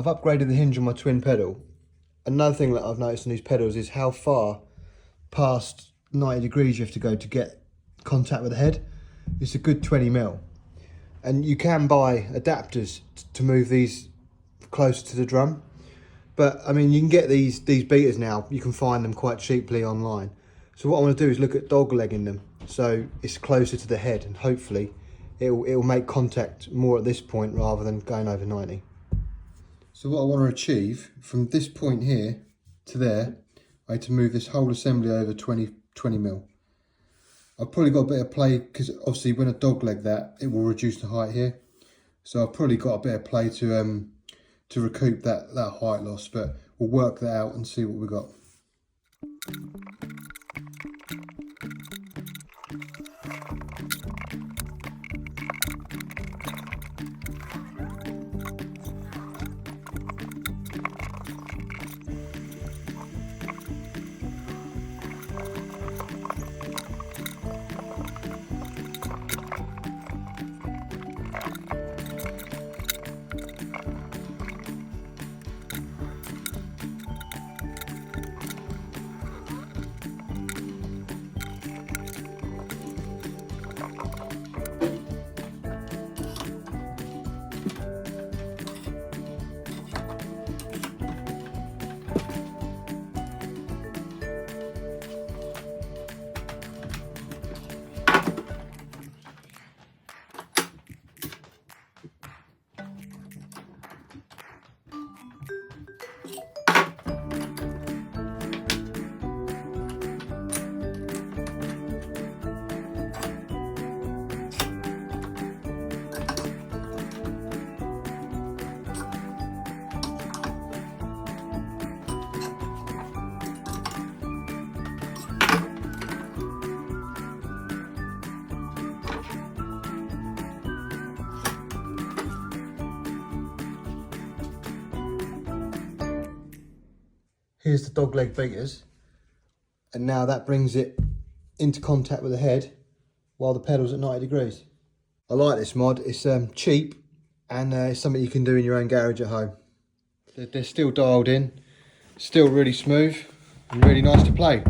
I've upgraded the hinge on my twin pedal. Another thing that I've noticed on these pedals is how far past 90 degrees you have to go to get contact with the head. It's a good 20mm. And you can buy adapters to move these closer to the drum. But I mean, you can get these beaters now, you can find them quite cheaply online. So what I want to do is look at dog legging them so it's closer to the head, and hopefully it'll make contact more at this point rather than going over 90. So what I want to achieve from this point here to there, I had to move this whole assembly over 20mm. I've probably got a bit of play because obviously when I dog leg that, it will reduce the height here. So I've probably got a bit of play to recoup that height loss, but we'll work that out and see what we got. Here's the dog leg beaters, and now that brings it into contact with the head while the pedal's at 90 degrees. I like this mod. It's cheap, and it's something you can do in your own garage at home. They're still dialed in, still really smooth and really nice to play.